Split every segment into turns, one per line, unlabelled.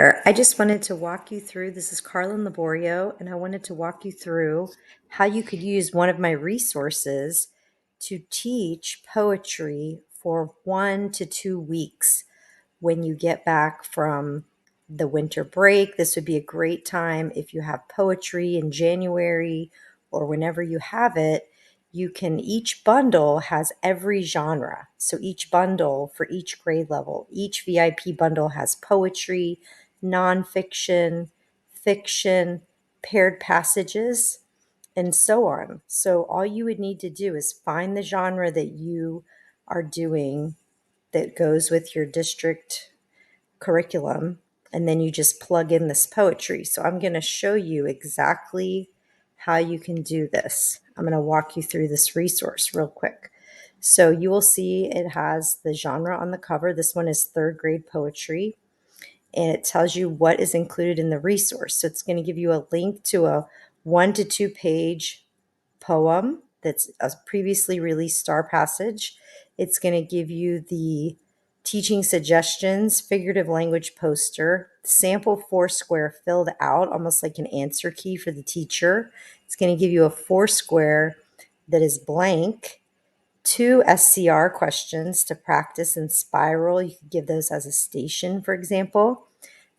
I just wanted to walk you through, this is Carlin Laborio, and I wanted to walk you through how you could use one of my resources to teach poetry for 1 to 2 weeks when you get back from the winter break. This would be a great time if you have poetry in January or whenever you have it. Each bundle has every genre. So each bundle for each grade level, each VIP bundle has poetry, nonfiction, fiction, paired passages, and so on. So all you would need to do is find the genre that you are doing that goes with your district curriculum, and then you just plug in this poetry. So I'm going to show you exactly how you can do this. I'm going to walk you through this resource real quick. So you will see it has the genre on the cover. This one is third grade poetry, and it tells you what is included in the resource. So it's going to give you a link to a 1 to 2 page poem that's a previously released star passage. It's going to give you the teaching suggestions, figurative language poster, sample Foursquare filled out, almost like an answer key for the teacher. It's going to give you a Foursquare that is blank, 2 SCR questions to practice and spiral. You could give those as a station, for example.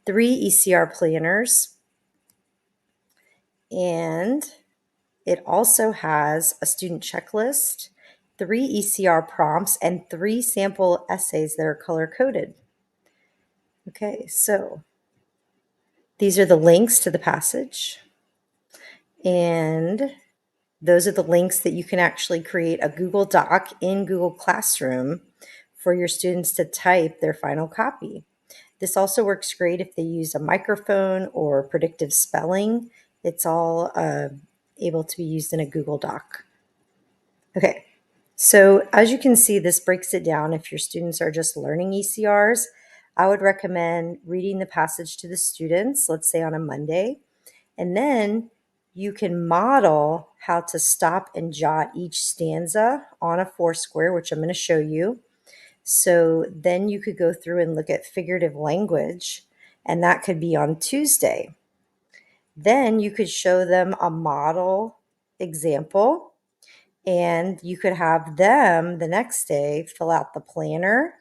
3 ECR planners, and it also has a student checklist, 3 ECR prompts, and 3 sample essays that are color-coded. Okay, so these are the links to the passage, and those are the links that you can actually create a Google Doc in Google Classroom for your students to type their final copy. This also works great if they use a microphone or predictive spelling. It's all able to be used in a Google Doc. Okay, so as you can see, this breaks it down. If your students are just learning ECRs, I would recommend reading the passage to the students, let's say on a Monday, and then you can model how to stop and jot each stanza on a Foursquare, which I'm going to show you. So then you could go through and look at figurative language, and that could be on Tuesday. Then you could show them a model example, and you could have them the next day fill out the planner.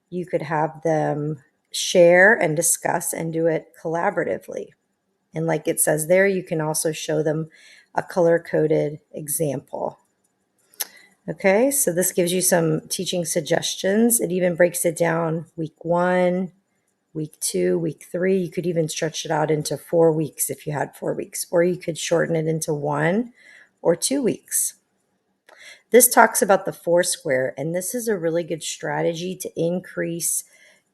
You could have them share and discuss and do it collaboratively. And like it says there, you can also show them a color-coded example. Okay, so this gives you some teaching suggestions. It even breaks it down week 1, week 2, week 3. You could even stretch it out into 4 weeks if you had 4 weeks, or you could shorten it into 1 or 2 weeks. This talks about the Foursquare, and this is a really good strategy to increase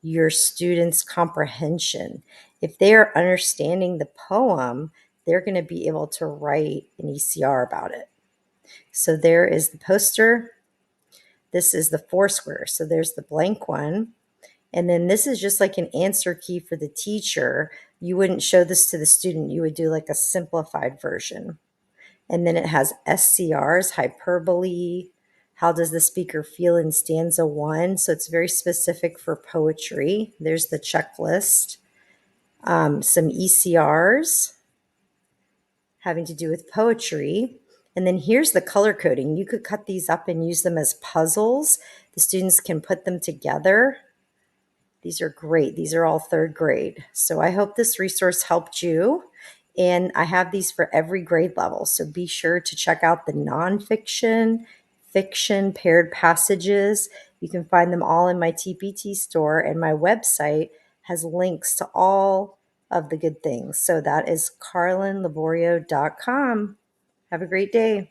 your students' comprehension. If they are understanding the poem, they're going to be able to write an ECR about it. So there is the poster. This is the Foursquare. So there's the blank one. And then this is just like an answer key for the teacher. You wouldn't show this to the student. You would do like a simplified version. And then it has SCRs, hyperbole. How does the speaker feel in stanza 1? So it's very specific for poetry. There's the checklist. Some ECRs having to do with poetry. And then here's the color coding. You could cut these up and use them as puzzles. The students can put them together. These are great. These are all third grade. So I hope this resource helped you. And I have these for every grade level. So be sure to check out the nonfiction, fiction, paired passages. You can find them all in my TPT store, and my website has links to all of the good things. So that is carlinlaborio.com. Have a great day.